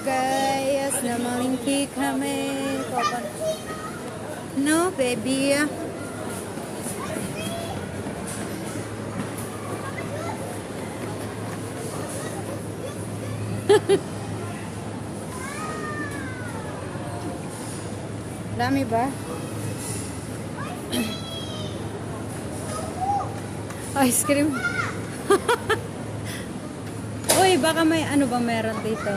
guys, namalingki kami. No, baby. Dami ba? Ice cream. Uy, baka may ano ba meron dito?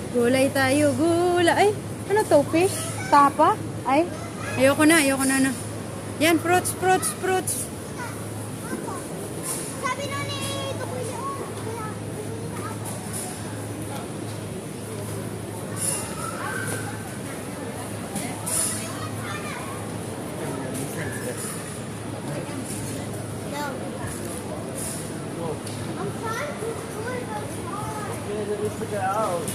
Gulay tayo, gulay. Ay, ano to? Fish? Tapa? Ay, ayoko na na. Yan, fruits. Sabi na ni Tukoy yun. I'm trying to do it, but it's hard. Yeah, let me figure it out.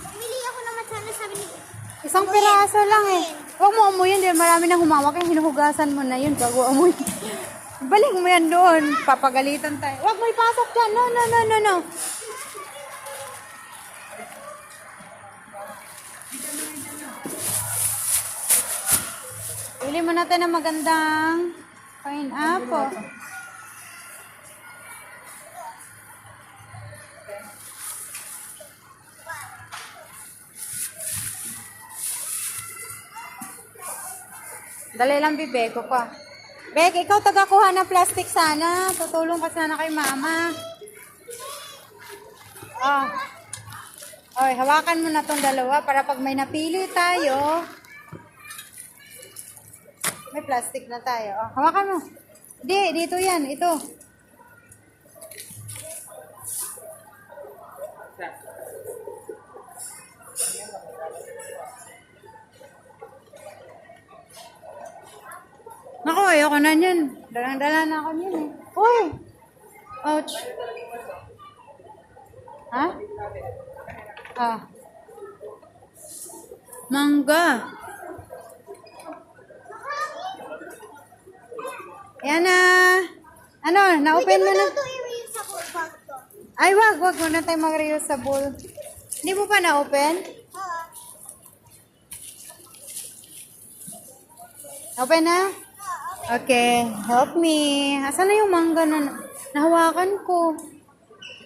Bumili ako naman sana sabi ni... Isang piraso lang eh. Huwag mo amuyin, dahil marami nang humawak. Kaya hinuhugasan mo na yun bago amuy. Balik mo yan doon. Papagalitan tayo. Huwag mo ipasok dyan. No. Pili mo natin ng magandang pineapple. Dali lang, Bibeko ko. Bek, ikaw tagakuha ng plastic sana. Tutulong ka sana kay mama. Oh. Oy, hawakan mo na tong dalawa para pag may napili tayo, may plastic na tayo. Oh, hawakan mo. Di, dito yan. Ito. Naku, ayoko na yan. Dalang-dala na ako yan eh. Uy! Ouch. Ha? Ah. Mangga. Yan na. Ano, na-open mo na. Ito yung sa bag to. Ay, wag na tayo mag-reusable. Hindi mo pa na-open? Oo. Open na? Okay, help me. Asan na yung mangga na nahawakan ko?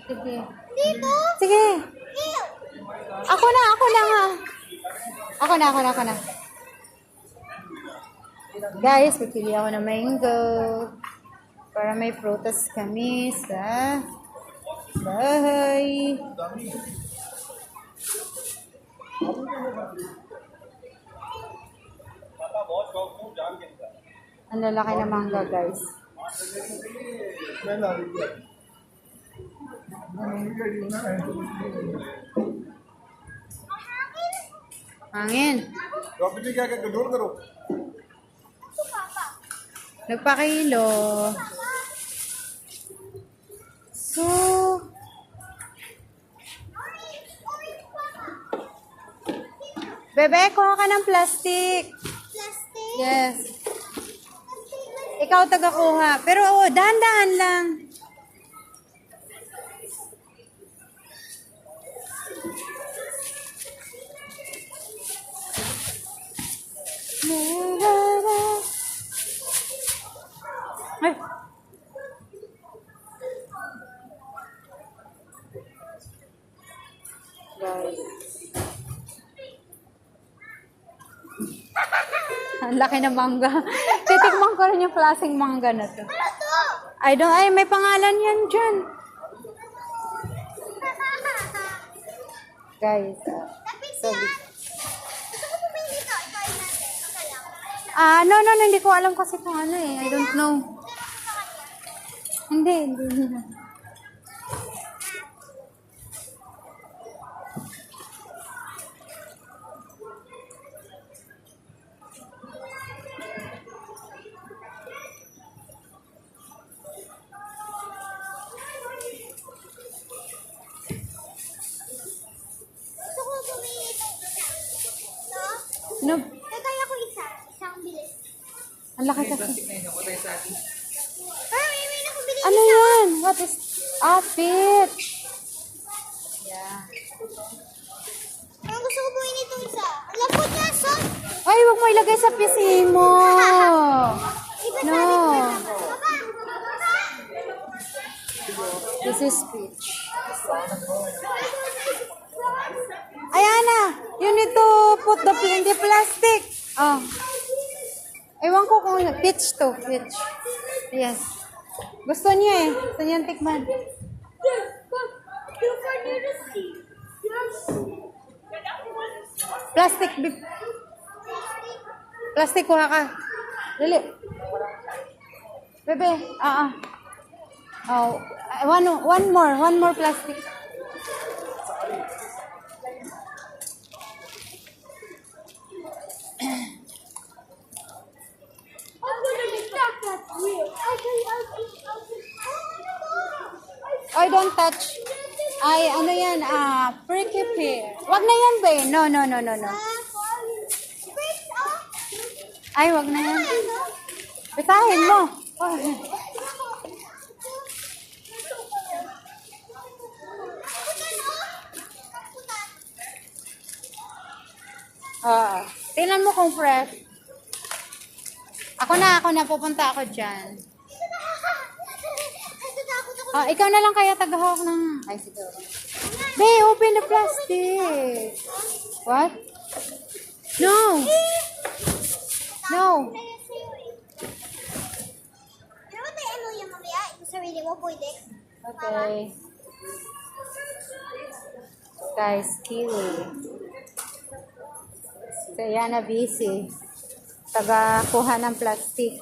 Sige. Dito? Sige. Ew. Ako na ha. Ako na. Guys, pipili ako ng mango. Para may prutas kami sa bahay. Ang lalaki ng mangga, guys. Hangin. Nagpakilo. So, bebe, kuha ka ng plastic. Plastic. Yes. Ikaw taga-kuha. Pero dahan-dahan lang. Ay. Guys. Ang laki ng mangga. Titikman ko rin yung klaseng mangga na to. Ano to? Ay, may pangalan yan dyan. Guys, Lapit so, yan. Gusto ko pumili ito. Ito ay natin. Okay lang. no, hindi ko alam kasi kung ano eh. I don't know. Hindi. No, Kaya ko isa. Isang bilis. ang laki kasi. Plastic na yun. Ako tayo sa atin. Pero may na ko bilhin Ano isa. yan? What is... Ah, fit. Yeah. Parang gusto ko buhin itong isa. Ang lambot niya, son. Ay, huwag mo ilagay sa PC mo. Iba No. Papa. This is peach. Ayana, you need to put in the plastic. Oh. Ewan ko kung peach to. Peach. Yes. Gusto niya eh. Gusto niya tikman. Plastic. Plastic, kuha ka. Dali. Bebe, Oh, one more plastic. Ay, don't touch. Ay, ano yan? Pricky pear. Wag na yan, be. No. Ay, wag na yan. Bitahin mo. Oh. Tingnan mo kung fresh. Ako na. Pupunta ako dyan. Ikaw na lang kaya tagahawak ng... Ay, siguro. Be, open the plastic. What? No. Pero ba tayo ano yung mamaya? Yung sarili mo, pwede. Okay. Guys, kiwi. Kaya na busy. Taga-kuha ng plastic.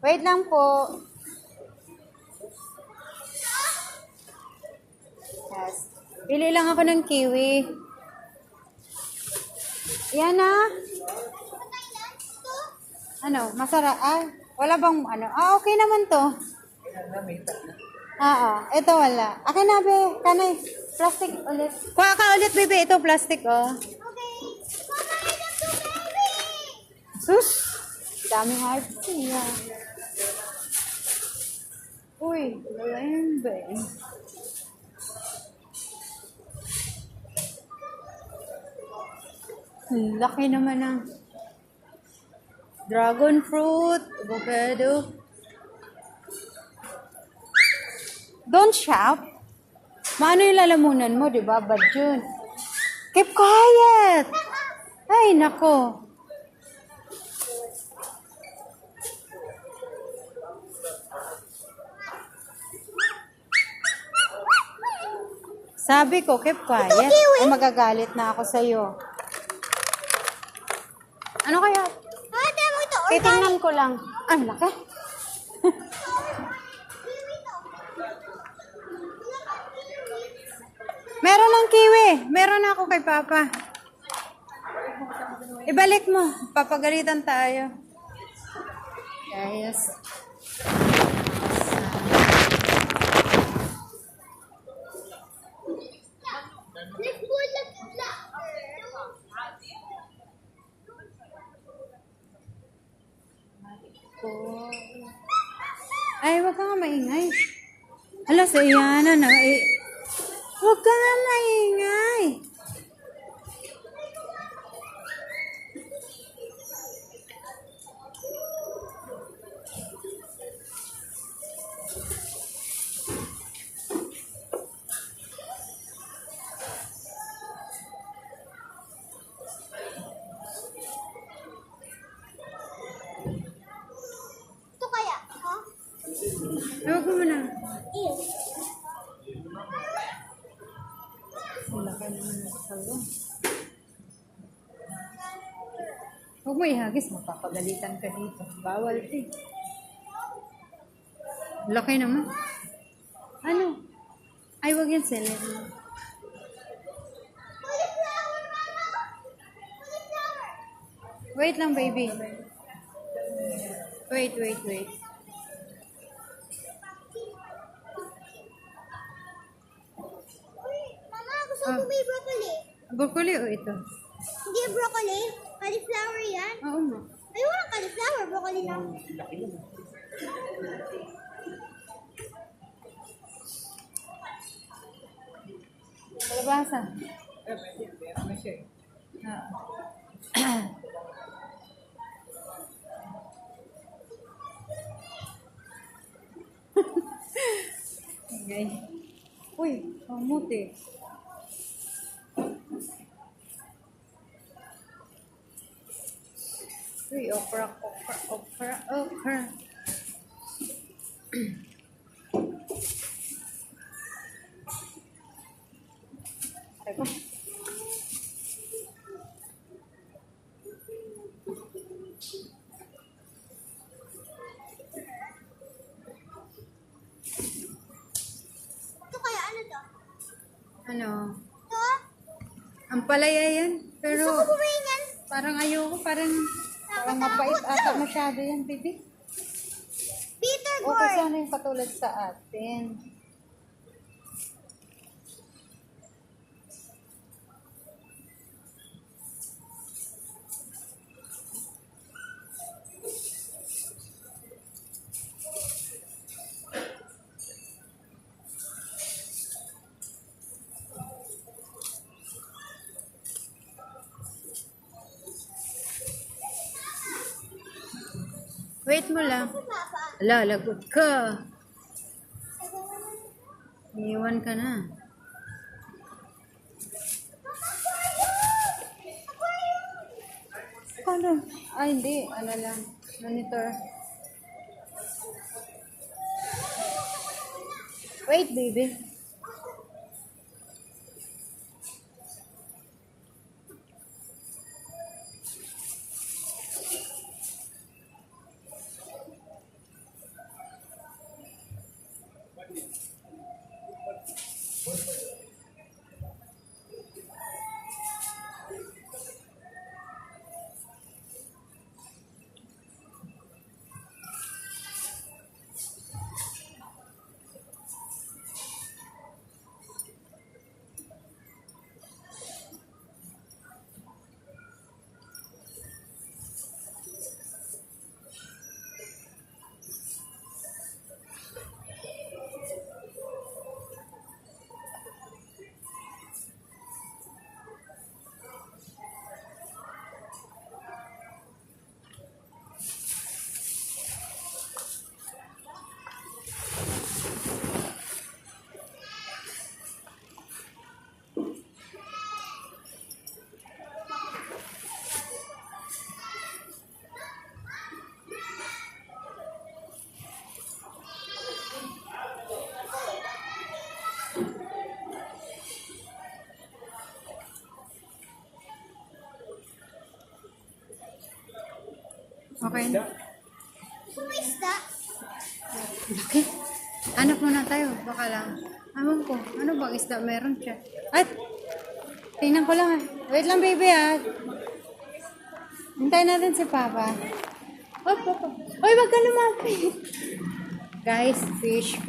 Wait lang po. Yes. Pili lang ako ng kiwi. Yan na. Ano? Masarap. Wala bang ano? Okay naman to. Ito wala. Akin na, be. Kanay. Plastic ulit. Kuha ka ulit, bebe. Ito, plastic, oh. Okay. Mama, I love to baby! Sus! Daming heart siya. Uy, gawin ba eh? Ang laki naman ng dragon fruit, avocado. Don't shout. Maano yung lalamunan mo, di ba? Bad yun. Keep quiet! Ay, nako. Sabi ko, keep quiet. Ay, magagalit na ako sa'yo. Ano kaya? Ate mo ito. Titingnan ko lang. Ay, laki. Meron ng kiwi. Meron na ako kay Papa. Ibalik mo. Papagalitan tayo. Guys. Let's go, let's go. Ay, wag ka nga maingay. Ala, sa Iyana na. Wag ka nga maingay. Ito kaya, ha? Huwag mo na. Ew. Wala ka naman ng salong. Huwag mo ihagis, mapapagalitan ka dito. Bawal eh. Laki naman. Ano? Ay, wag yan celery. Cauliflower, mama! Cauliflower! Wait lang, baby. Wait. Uy, mama, gusto ko may broccoli. Broccoli o ito? Hindi broccoli. Cauliflower yan. Oo nga. Ay, walang cauliflower. Broccoli lang. Kalabasa. Ah. Okay. Uy, kamuti. Uy, okra. Teka. Ito kaya ano to? Ano? Ito? Ang palaya yan. Pero Gusto ko bumili yan. parang ayoko. Parang mapait ata masyado yan, baby. Bitter Okay, gourd. sana yung katulad sa atin. Wait mo lang. Papa. Lalagot ka. Iiwan ka na. Paano? Ay, hindi. Ano lang. Monitor. Wait, baby. Okay. May isda. Laki. Hanap muna tayo. Baka lang. Alam ko. Ano bang isda meron siya? At! Tingnan ko lang ha. Wait lang baby ha. Hintayin natin si Papa. Op. Uy, wag ka lumapit. Guys, fish.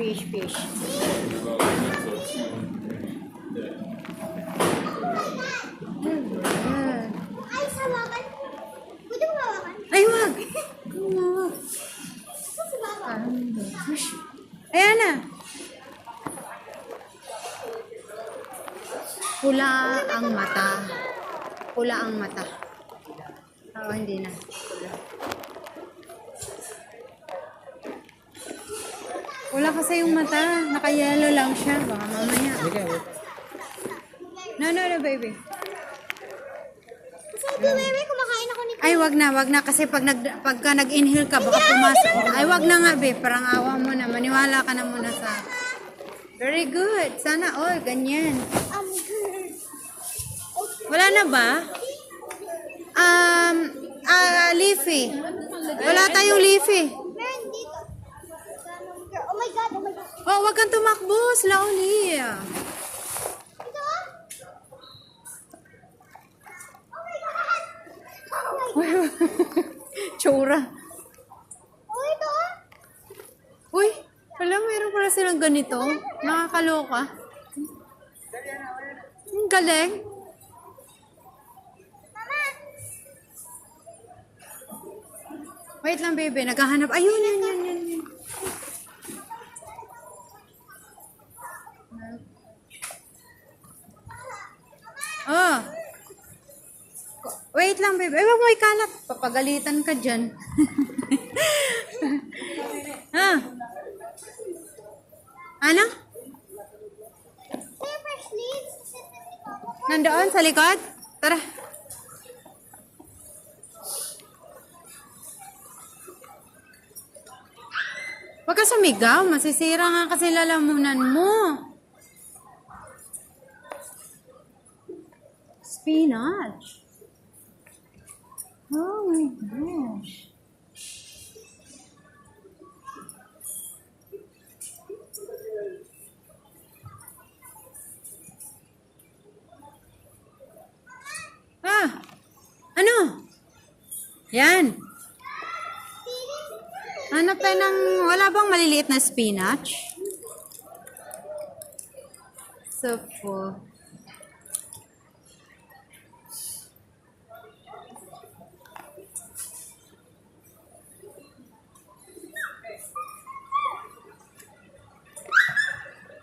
Ay, sawakan. Pwede mo hawakan? Ay, wag! Wag. Ito si Baba. Fish. Ayan na. Pula ang mata. Pula ang mata. Oo, hindi na. Pula. Pula kasi yung mata. Naka-yellow lang siya. Baka mamaya. No, baby. Kasi baby, kumakain ako nito. Ay, wag na. Kasi pagka nag-inhale ka, baka pumasok. Ay, wag na nga, babe. Parang awa mo na. Maniwala ka na muna sa... Very good. Sana all. Ganyan. Good. Wala na ba? Leafy. Wala tayong leafy. Meron dito. Oh my God, oh my God. Oh, wag kang tumakbo. Slowly. Ito? Oh my God. Oh my God. Tsura. Oh, ito? Uy, wala, mayroon pala silang ganito. Nakakaloka. Ang galing. Wait lang, baby. Naghahanap. Ayun, yun. Oh. Wait lang, baby. Ay, wag mo ikalat. Papagalitan ka dyan. Ha? Ano? Paper sleeves. Nandoon sa likod? Tara. Huwag ka sumigaw. Masisira nga kasi lalamunan mo. Spinach. Oh my gosh. Ah, ano? Yan. Hanap tayo ng, wala bang maliliit na spinach? So full.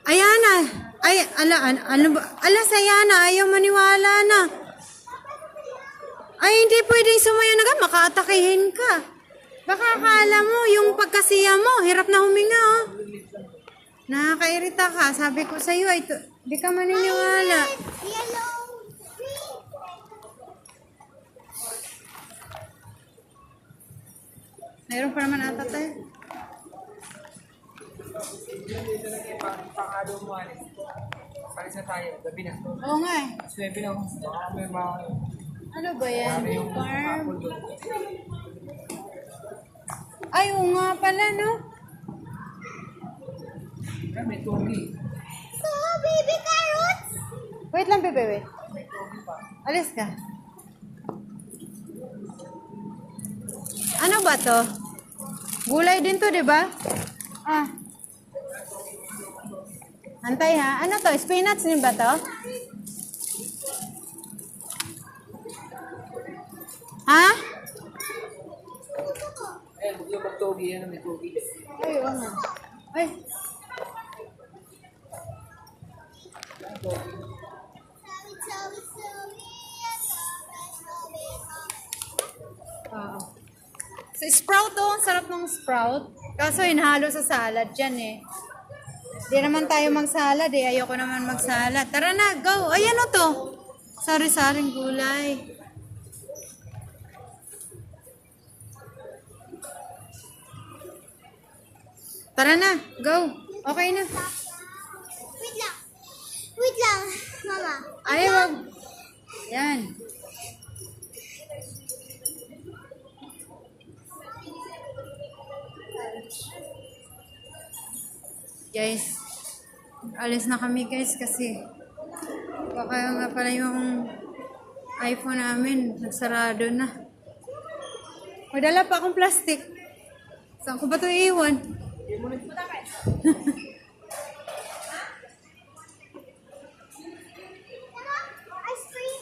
Ayana, ay, ano ba? Ala, sayana, ayaw maniwala na. Ay, hindi pwedeng sumayo na ka, makaatakihin ka. Baka akala mo, yung pagkasiya mo, hirap na huminga, oh. Nakakairita ka. Sabi ko sa'yo, ay, di ka maniniwala. Yellow. Green. Mayroon pa naman ata tayo. Pang-ado mo, Anis. Palis na tayo, gabi na. Oo nga eh. Swepe na ako. Baka may mga... Ano ba yan? yung Farm? apple doon. Ay, oo nga pala, no? Ay, may togi. So, baby carrots. Wait lang, bebe, wait. May togi pa. Alis ka. Ano ba to? Gulay din to, di ba? Ah. Antay ha. Ano to? Spinach din ba to? Ha? Eh, huwag yung mag-togi. Ano, may togi. Ay, oo nga. Ay. Oo. So, sprout to. Ang sarap ng sprout. Kaso, inhalo sa salad dyan eh. Di naman tayo magsalad eh. Ayoko naman magsalad. Tara na, go. Ayan o to. Sari-saring gulay. Tara na, go. Okay na. Wait lang. Wait lang, mama. Ay, wag. Yan. Guys, alis na kami guys kasi baka nga pala yung iPhone namin nagsarado na. May dala pa akong plastic. Saan ko ba ito iiwan? Ice cream.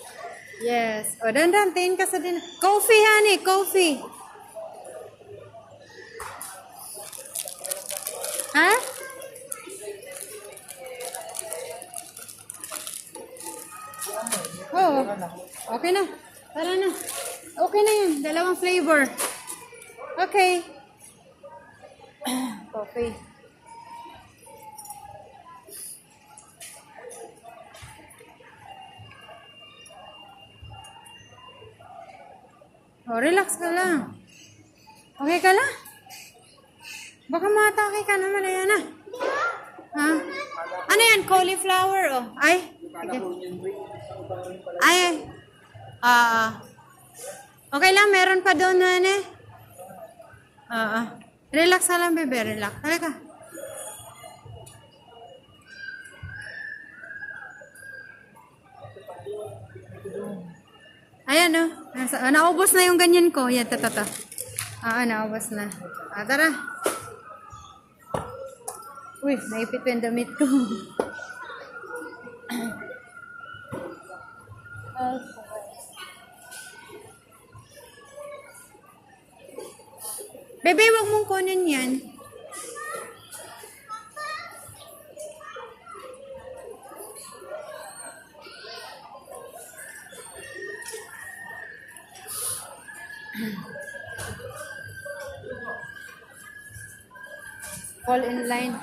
Yes. O, dandan, tingin ka sa din. Coffee, honey, coffee. Ha? Oh, okay na. Tara na. Okay na yun. Dalawang flavor. Okay. Coffee. Oh, relax ka lang. Okay ka lang? Baka matake ka naman. Ayan na. Ha? Ano yan? Cauliflower, oh. Ay. Ay. Okay lang. Meron pa doon, nane. Relax ka lang, bebe. Relax. Halika. Ayan, oh. Naubos na yung ganyan ko. Yan, tata. Naubos na. Tara. Uy, naipit yung damit ko. Bebe, wag mong kunin yan. Fall in line.